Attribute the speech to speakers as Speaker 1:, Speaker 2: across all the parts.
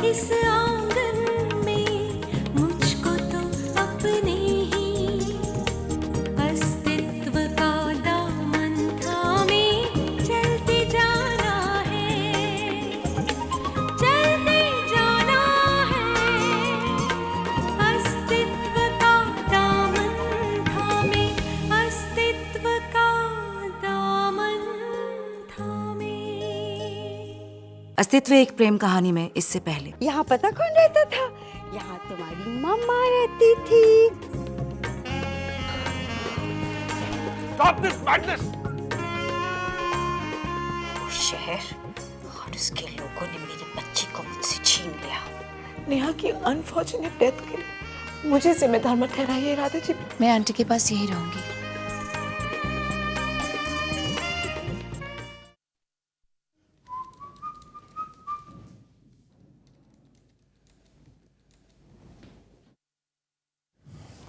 Speaker 1: इस आंगन में मुझको तो अपने ही अस्तित्व का दामन थामे चलते जाना है, चलते जाना है। अस्तित्व का दामन थामे, अस्तित्व का दामन थामे।
Speaker 2: अस्तित्व एक प्रेम कहानी में इससे पहले।
Speaker 3: यहाँ पता कौन रहता था? यहाँ तुम्हारी मम्मा रहती थी।
Speaker 4: Stop this madness!
Speaker 3: शहर और उसके लोगों ने मेरे बच्चे को मुझसे छीन लिया।
Speaker 5: नेहा की अनफॉर्चुनेट डेथ के लिए मुझे जिम्मेदार मत ठहराइए राधा जी।
Speaker 2: मैं आंटी के पास यही रहूंगी।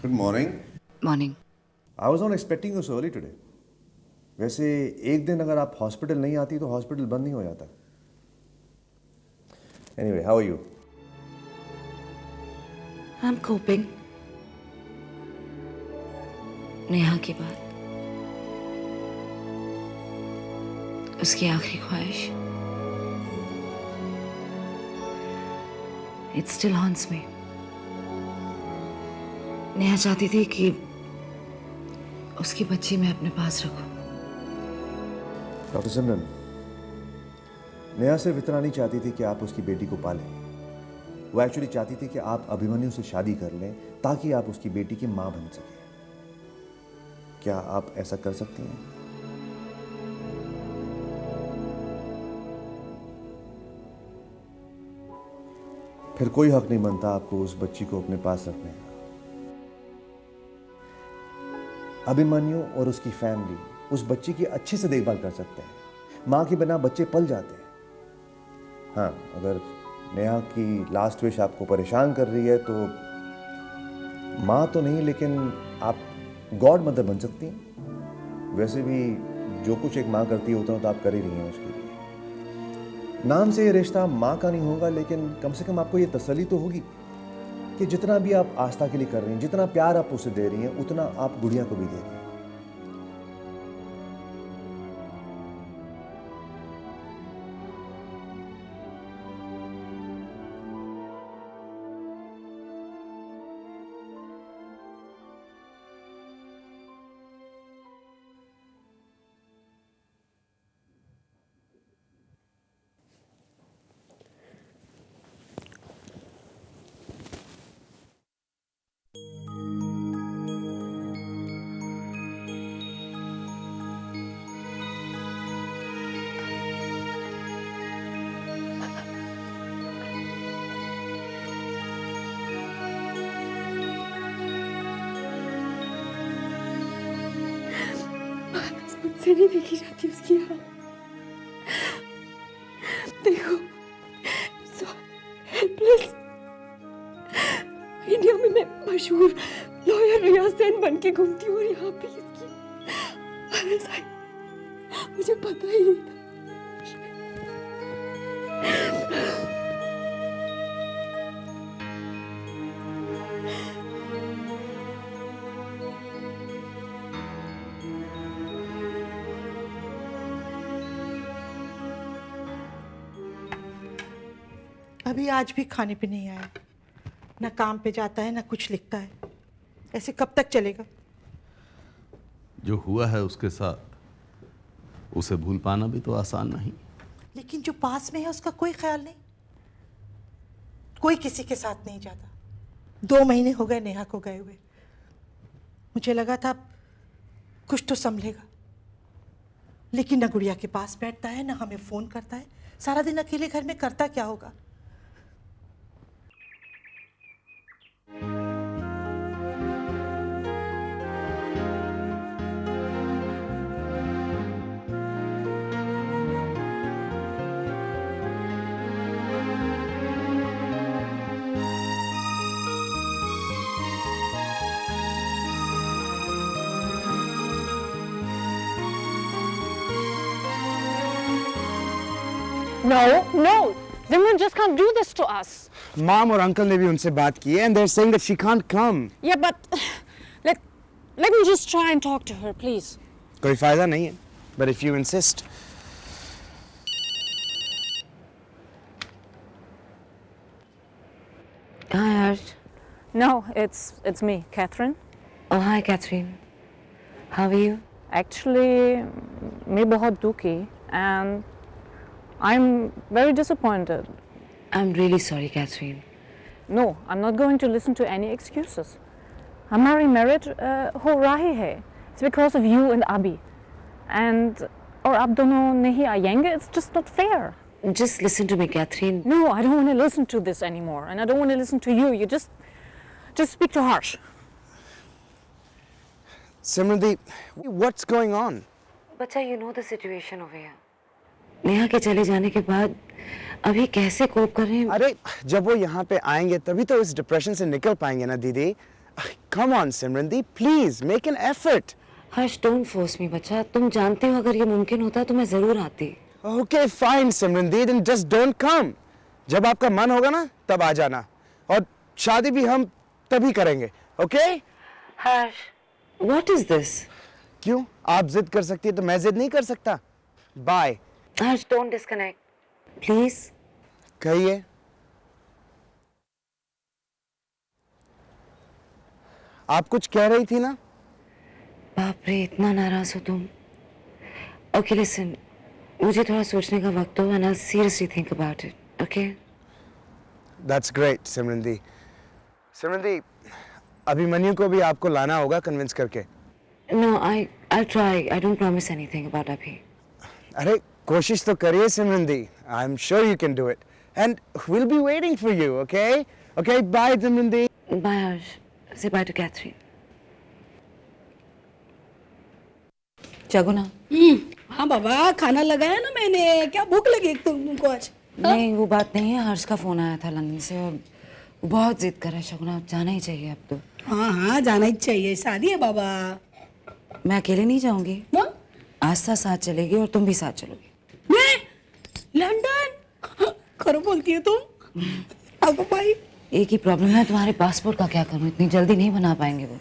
Speaker 6: Good morning.
Speaker 2: Morning.
Speaker 6: I was not expecting you so early today. वैसे एक दिन अगर आप हॉस्पिटल नहीं आती तो हॉस्पिटल बंद नहीं हो जाता। Anyway, how are you?
Speaker 2: I'm coping। Neha के बाद उसकी आखिरी ख्वाहिश It still haunts me। Neha चाहती थी कि उसकी बच्ची मैं अपने पास रखूं।
Speaker 6: डॉक्टर सिमरन, नेहा सिर्फ इतना नहीं चाहती थी कि आप उसकी बेटी को पालें। वो एक्चुअली चाहती थी कि आप अभिमन्यु से शादी कर लें ताकि आप उसकी बेटी की मां बन सके। क्या आप ऐसा कर सकती हैं? फिर कोई हक नहीं बनता आपको उस बच्ची को अपने पास रखने का। अभिमन्यु और उसकी फैमिली उस बच्ची की अच्छे से देखभाल कर सकते हैं। मां के बिना बच्चे पल जाते हैं। हाँ, अगर नेहा की लास्ट विश आपको परेशान कर रही है तो मां तो नहीं, लेकिन आप गॉड मदर बन सकती हैं। वैसे भी जो कुछ एक मां करती है उतना तो आप कर ही रही हैं उसके लिए। नाम से ये रिश्ता मां का नहीं होगा, लेकिन कम से कम आपको ये तसल्ली तो होगी कि जितना भी आप आस्था के लिए कर रही हैं, जितना प्यार आप उसे दे रही हैं, उतना आप गुड़िया को भी दे रही हैं।
Speaker 5: मुझसे नहीं देखी जाती उसकी हालत। देखो, so helpless। इंडिया में मैं मशहूर लॉयर रिया सेन बन के घूमती हूँ और यहाँ पे इसकी हालत आई, मुझे पता ही नहीं था।
Speaker 7: अभी आज भी खाने पे नहीं आया, ना काम पे जाता है ना कुछ लिखता है। ऐसे कब तक चलेगा?
Speaker 8: जो हुआ है उसके साथ उसे भूल पाना भी तो आसान नहीं।
Speaker 7: लेकिन जो पास में है उसका कोई ख्याल नहीं, कोई किसी के साथ नहीं जाता। 2 महीने हो गए नेहा को गए हुए। मुझे लगा था कुछ तो संभलेगा, लेकिन न गुड़िया के पास बैठता है, न हमें फोन करता है। सारा दिन अकेले घर में करता क्या होगा?
Speaker 5: No, no,
Speaker 9: Simran just can't do this to us.
Speaker 10: Mom और uncle ने भी उनसे बात की है and they're saying that she can't come.
Speaker 9: Yeah, but let me just try and talk to her, please.
Speaker 10: कोई फायदा नहीं है. But if you insist.
Speaker 2: Hi, Harsh.
Speaker 9: No, it's me, Catherine.
Speaker 2: Oh, hi, Catherine. How are you?
Speaker 9: Actually, मैं बहुत दुखी and I'm very disappointed.
Speaker 2: I'm really sorry, Catherine.
Speaker 9: No, I'm not going to listen to any excuses. हमारी marriage हो रही है. It's because of you and Abhi. And और आप दोनों नहीं आएंगे. It's just not fair.
Speaker 2: Just listen to me, Catherine.
Speaker 9: No, I don't want to listen to this anymore, and I don't want to listen to you. You just speak to Harsh.
Speaker 10: Simrandeep, what's going on?
Speaker 2: बच्चा, you know the situation over here. Neha के चले जाने के बाद अभी कैसे कोप कर रहे हैं?
Speaker 10: अरे जब वो यहाँ पे आएंगे तभी तो इस डिप्रेशन से निकल पाएंगे ना दीदी. Come on, Simrandeep, please make an effort.
Speaker 2: Harsh, don't force me, बच्चा. तुम जानते हो अगर ये मुमकिन होता तो मैं जरूर आती.
Speaker 10: Okay, fine, Simrandeep, then just don't come. जब आपका मन होगा ना तब आ जाना और शादी भी हम तभी करेंगे, okay?
Speaker 2: Harsh, what is this?
Speaker 10: क्यों? आप जिद कर सकती है तो मैं जिद नहीं कर सकता. Bye.
Speaker 2: Harsh, don't disconnect, please.
Speaker 10: कहिए. आप कुछ कह रही थी ना?
Speaker 2: बाप रे, इतना नाराज हो तुम. Okay, listen. मुझे थोड़ा सोचने का वक्त दो and I'll seriously think about it, okay?
Speaker 10: That's great, Simrandeep. Simrandeep, Abhimanyu को भी आपको लाना होगा कन्विंस करके.
Speaker 2: No, I'll try. I don't promise anything about Abhi.
Speaker 10: अरे कोशिश तो करिए Simrandeep. I'm sure you can do it. And we'll be waiting for you, okay? Okay, bye Simrandeep.
Speaker 2: Bye, Harsh. Say bye to Catherine. जगुना.
Speaker 5: हाँ बाबा, खाना लगाया ना मैंने. क्या भूख लगी तुमको आज?
Speaker 2: नहीं, वो बात नहीं है. हर्ष का फोन आया था लंदन से और वो बहुत जिद कर रहा है. शगुना, जाना ही चाहिए अब तो.
Speaker 5: हाँ हाँ, जाना ही चाहिए. शादी है बाबा.
Speaker 2: मैं अकेले नहीं जाऊंगी. आस्था साथ चलेगी और तुम भी साथ चलोगी.
Speaker 5: मैं लंदन? खरो बोलती है तुम? अब भाई
Speaker 2: एक ही प्रॉब्लम है, तुम्हारे पासपोर्ट का क्या करूं? इतनी जल्दी नहीं बना पाएंगे वो.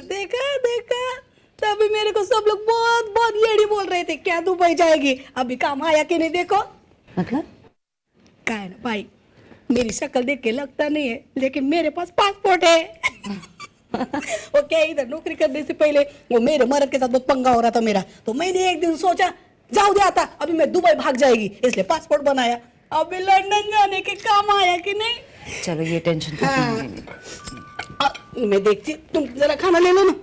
Speaker 5: देखा देखा, तभी मेरे को सब लोग बहुत बहुत येड़ी बोल रहे थे. क्या दुबई जाएगी? अभी काम आया कि नहीं देखो.
Speaker 2: मतलब?
Speaker 5: क्या है ना भाई, मेरी शक्ल देख के लगता नहीं है, लेकिन मेरे पास पासपोर्ट है. वो क्या, इधर नौकरी करने से पहले वो मेरे मर्द के साथ बहुत पंगा हो रहा था मेरा, तो मैंने एक दिन सोचा जाओ दे आता, अभी मैं दुबई भाग जाएगी, इसलिए पासपोर्ट बनाया. अभी लंदन जाने के काम आया कि नहीं?
Speaker 2: चलो ये टेंशन तो
Speaker 5: मैं देखती. तुम जरा खाना ले लो ना.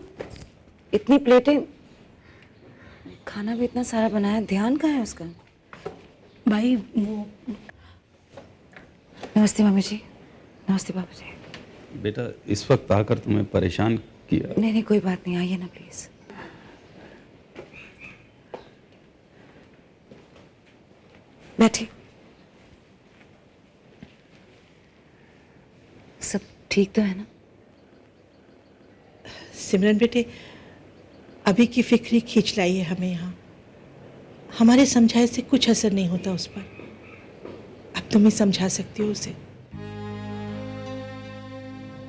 Speaker 2: इतनी प्लेटें, खाना भी इतना सारा बनाया, ध्यान कहाँ है उसका?
Speaker 5: भाई वो.
Speaker 2: नमस्ते मम्मी जी. नमस्ते पापा जी.
Speaker 8: बेटा, इस वक्त आकर तुम्हें परेशान किया?
Speaker 2: नहीं नहीं, कोई बात नहीं, आइए ना प्लीज. बैठिए. सब ठीक तो है ना?
Speaker 7: सिमरन बेटे, अभी की फिक्री खींच लाई है हमें यहाँ. हमारे समझाए से कुछ असर नहीं होता उस पर. अब तुम ही समझा सकती हो उसे.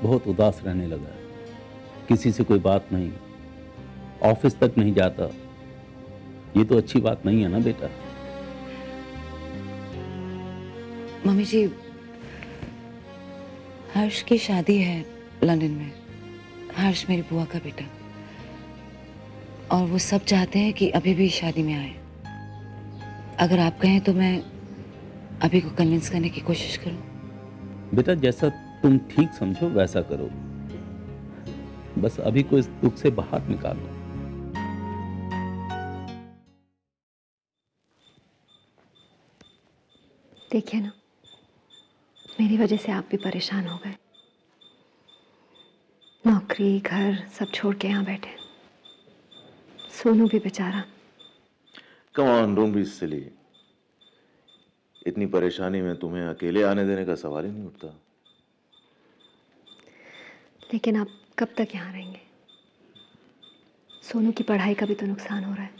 Speaker 11: बहुत उदास रहने लगा है. किसी से कोई बात नहीं, ऑफिस तक नहीं जाता. ये तो अच्छी बात नहीं है ना बेटा.
Speaker 2: मम्मी जी, हर्ष की शादी है लंदन में. हर्ष मेरी बुआ का बेटा, और वो सब चाहते हैं कि अभी भी शादी में आए. अगर आप कहें तो मैं अभी को कन्विंस करने की कोशिश करूं.
Speaker 11: बेटा, जैसा तुम ठीक समझो वैसा करो. बस अभी को इस दुख से बाहर निकालो.
Speaker 12: देखिए ना, मेरी वजह से आप भी परेशान हो गए. नौकरी घर सब छोड़ के यहाँ बैठे. सोनू भी बेचारा.
Speaker 13: Come on, don't be silly. इतनी परेशानी में तुम्हें अकेले आने देने का सवाल ही नहीं उठता.
Speaker 12: लेकिन आप कब तक यहाँ रहेंगे? सोनू की पढ़ाई का भी तो नुकसान हो रहा है.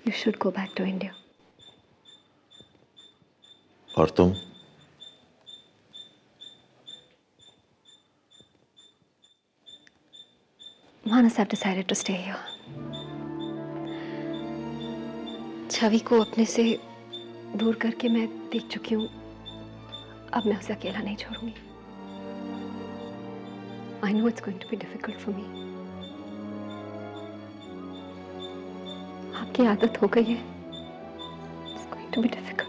Speaker 12: You should go back to India.
Speaker 13: और तुम?
Speaker 12: Manas have decided to stay here. छवि को अपने से दूर करके मैं देख चुकी हूँ, अब मैं उसे अकेला नहीं छोड़ूंगी। I know it's going to be difficult for me. आपकी आदत हो गई है। It's going to be difficult.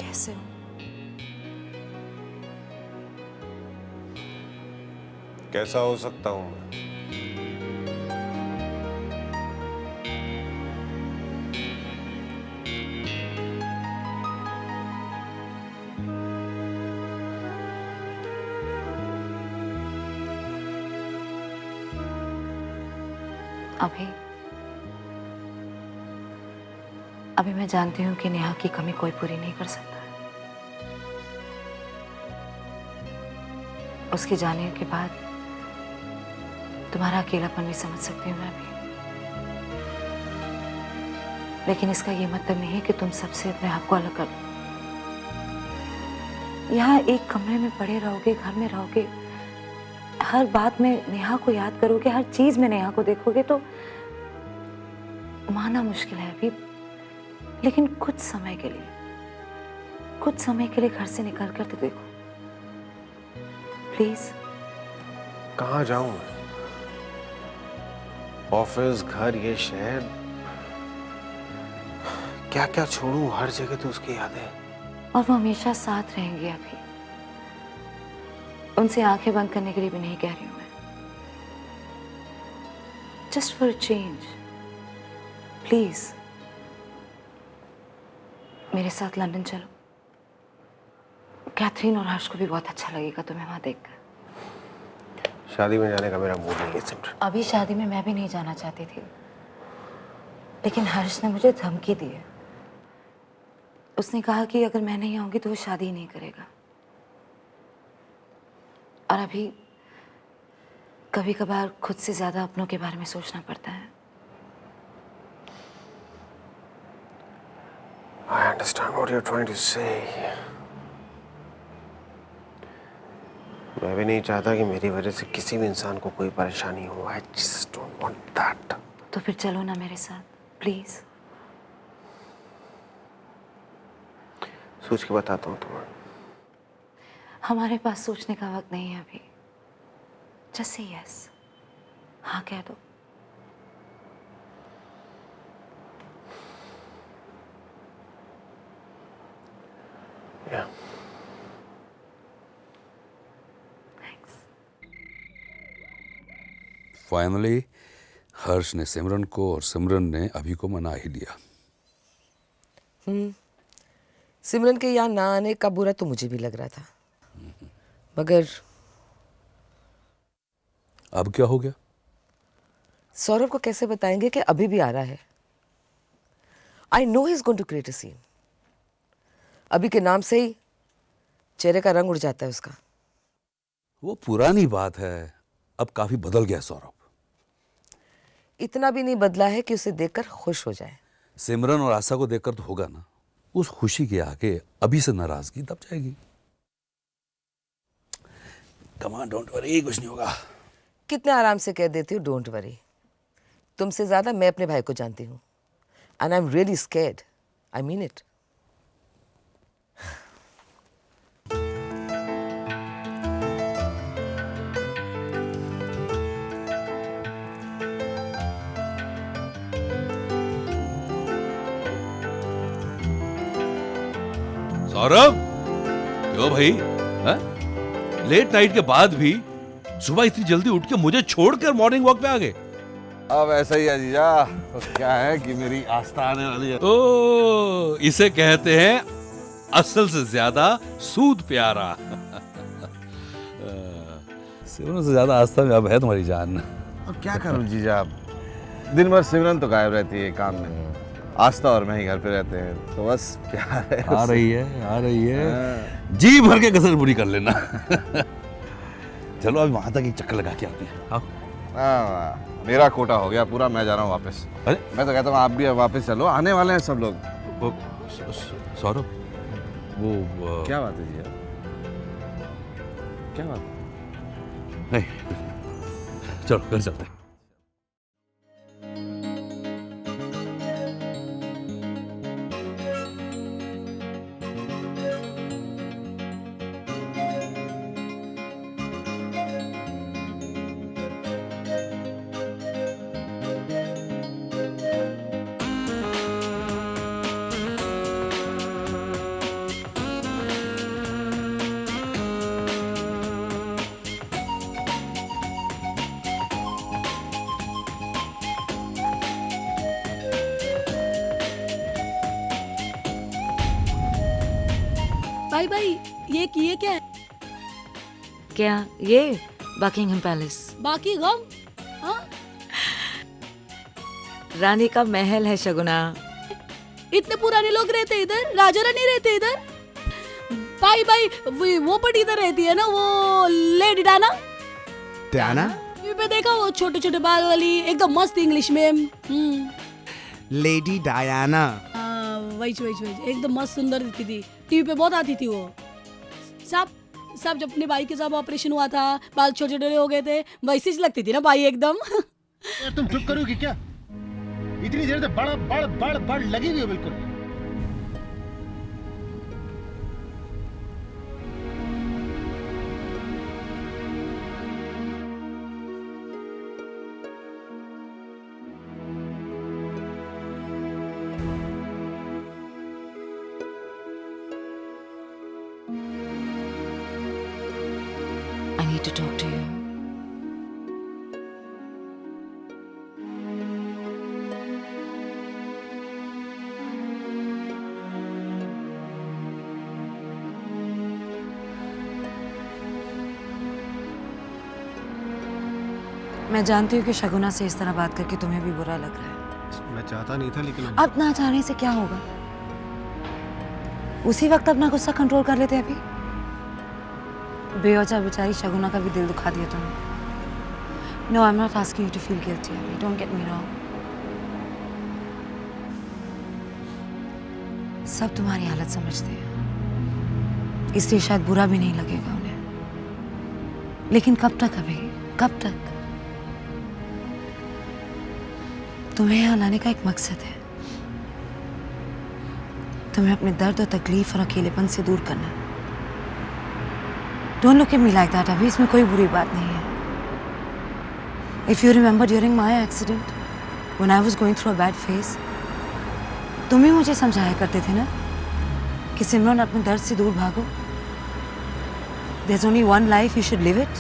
Speaker 2: कैसे हो?
Speaker 14: कैसा हो सकता हूं मैं?
Speaker 2: अभी मैं जानती हूँ कि नेहा की कमी कोई पूरी नहीं कर सकता। उसके जाने के बाद तुम्हारा अकेलापन भी समझ सकती हूँ मैं भी, लेकिन इसका ये मतलब नहीं है कि तुम सबसे अपने आप को अलग कर लो। यहाँ एक कमरे में पड़े रहोगे, घर में रहोगे, हर बात में नेहा को याद करोगे, हर चीज में नेहा को देखोगे तो मानना मुश्किल है अभी, लेकिन कुछ समय के लिए घर से निकल कर तो देखो प्लीज।
Speaker 14: कहाँ जाऊं मैं? ऑफिस, घर, ये शहर, क्या क्या छोड़ूं? हर जगह तो उसकी यादें।
Speaker 2: और वो हमेशा साथ रहेंगे अभी, उनसे आंखें बंद करने के लिए भी नहीं कह रही हूं मैं। Just for a change please मेरे साथ लंदन चलो। कैथरीन और हर्ष को भी बहुत अच्छा लगेगा तुम्हें वहां देखकर।
Speaker 14: शादी में जाने का मेरा मूड नहीं है सिमरन।
Speaker 2: अभी शादी में मैं भी नहीं जाना चाहती थी, लेकिन हर्ष ने मुझे धमकी दी है। उसने कहा कि अगर मैं नहीं आऊंगी तो वो शादी ही नहीं करेगा। और अभी कभी कभार खुद से ज्यादा अपनों के बारे में सोचना पड़ता है।
Speaker 14: I understand what you're trying to say. मैं भी नहीं चाहता कि मेरी वजह से किसी भी इंसान को कोई परेशानी हो। I just don't want that.
Speaker 2: तो फिर चलो ना मेरे साथ प्लीज।
Speaker 14: सोच के बताता हूँ तुम्हें।
Speaker 2: हमारे पास सोचने का वक्त नहीं है अभी। Just say yes. हाँ कह दो।
Speaker 14: Yeah.
Speaker 15: फाइनली हर्ष ने सिमरन को और सिमरन ने अभी को मना ही लिया।
Speaker 16: सिमरन के यहाँ ना आने का बुरा तो मुझे भी लग रहा था, मगर
Speaker 15: अब क्या हो गया?
Speaker 16: सौरभ को कैसे बताएंगे कि अभी भी आ रहा है? I know he is going to create a scene. अभी के नाम से ही चेहरे का रंग उड़ जाता है उसका।
Speaker 15: वो पुरानी बात है, अब काफी बदल गया सौरभ।
Speaker 16: इतना भी नहीं बदला है कि उसे देखकर खुश हो जाए।
Speaker 15: सिमरन और आशा को देखकर तो होगा ना। उस खुशी के आगे अभी से नाराजगी दब जाएगी। कम ऑन, डोंट वरी, कुछ नहीं होगा।
Speaker 16: कितने आराम से कह देती हूँ डोंट वरी। तुमसे ज्यादा मैं अपने भाई को जानती हूँ, and I am really scared. I mean it.
Speaker 8: Saurabh, क्यों भाई? लेट नाइट के बाद भी सुबह इतनी जल्दी उठ के मुझे छोड़कर मॉर्निंग वॉक पे आ गए? अब ऐसा ही है जीजा, तो क्या है कि मेरी आस्था आने वाली है।
Speaker 15: ओ, इसे कहते हैं असल से ज्यादा सूद प्यारा। सिमरन से ज्यादा आस्था में अब है तुम्हारी जान।
Speaker 8: अब क्या करूं जीजा, दिन भर सिमरन तो गायब रहती है काम में, आस्था और मैं ही घर पे रहते हैं, तो बस प्यार है।
Speaker 15: आ रही है जी भर के कसर पूरी कर लेना। चलो अभी वहां तक एक चक्कर लगा के आते हैं।
Speaker 8: हाँ, मेरा कोटा हो गया पूरा, मैं जा रहा हूँ वापस।
Speaker 15: अरे
Speaker 8: मैं तो कहता हूँ आप भी वापस चलो, आने वाले हैं सब लोग।
Speaker 15: सौरभ वो
Speaker 8: क्या बात है जी यार, क्या बात?
Speaker 15: नहीं, चलो घर चलते हैं।
Speaker 5: भाई ये क्या है?
Speaker 2: क्या ये बकिंगहम पैलेस?
Speaker 5: बाकी गम? हाँ?
Speaker 2: रानी का महल है शगुना।
Speaker 5: इतने पुराने लोग रहते इधर, राजा रानी रहते इधर। भाई वो पड़ी इधर रहती है ना, वो लेडी डायना।
Speaker 10: डायना?
Speaker 5: पे देखा वो छोटे छोटे बाल वाली, एकदम मस्त इंग्लिश में।
Speaker 10: Lady Diana.
Speaker 5: वही एकदम मस्त सुंदर दिखती थी, टीवी पे बहुत आती थी वो। सब जब अपने भाई के साथ ऑपरेशन हुआ था, बाल छोटे छोटे हो गए थे, वैसी लगती थी ना भाई एकदम।
Speaker 17: यार तुम चुप करोगी क्या? इतनी देर से बड़ लगी हुई हो बिल्कुल।
Speaker 2: I need to talk to you. मैं जानती हूँ कि शगुना से इस तरह बात करके तुम्हें भी बुरा लग रहा है।
Speaker 14: मैं चाहता नहीं था, लेकिन
Speaker 2: अब ना चाहने से क्या होगा? उसी वक्त अपना गुस्सा कंट्रोल कर लेते अभी। बेवजह बेचारी शगुना का भी दिल दुखा दिया तुमने। No, I am not asking you to feel guilty अभी, डोंट गेट मी रॉन्ग। सब तुम्हारी हालत समझते हैं, इसलिए शायद बुरा भी नहीं लगेगा उन्हें। लेकिन कब तक अभी, कब तक? तुम्हें यहाँ लाने का एक मकसद है, तुम्हें अपने दर्द और तकलीफ और अकेलेपन से दूर करना है। Don't look at me like that, अभी इसमें कोई बुरी बात नहीं है। If you remember during my accident, when I was going through a bad phase, तुम ही मुझे समझाया करते थे ना कि सिमरन अपने दर्द से दूर भागो। There's only one life, you should live it.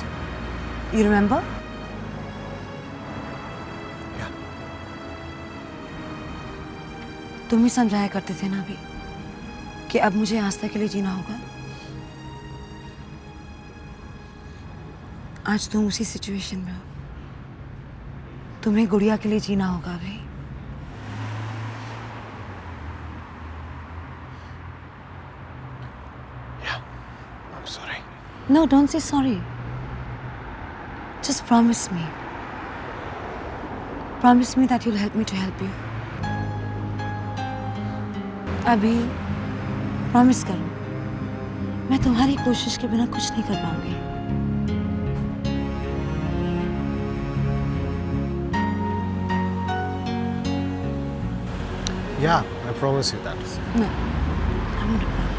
Speaker 2: You remember? तुम ही समझाया करते थे ना अभी कि अब मुझे आस्था के लिए जीना होगा। आज तुम उसी सिचुएशन में हो, तुम्हें गुड़िया के लिए जीना होगा भाई।
Speaker 14: I'm sorry.
Speaker 2: No, don't say sorry. Just promise me. Promise me that you'll help me to help you. अभी प्रॉमिस करो, मैं तुम्हारी कोशिश के बिना कुछ नहीं कर पाऊंगी।
Speaker 14: Yeah, I promise you that.
Speaker 2: No, I want to promise.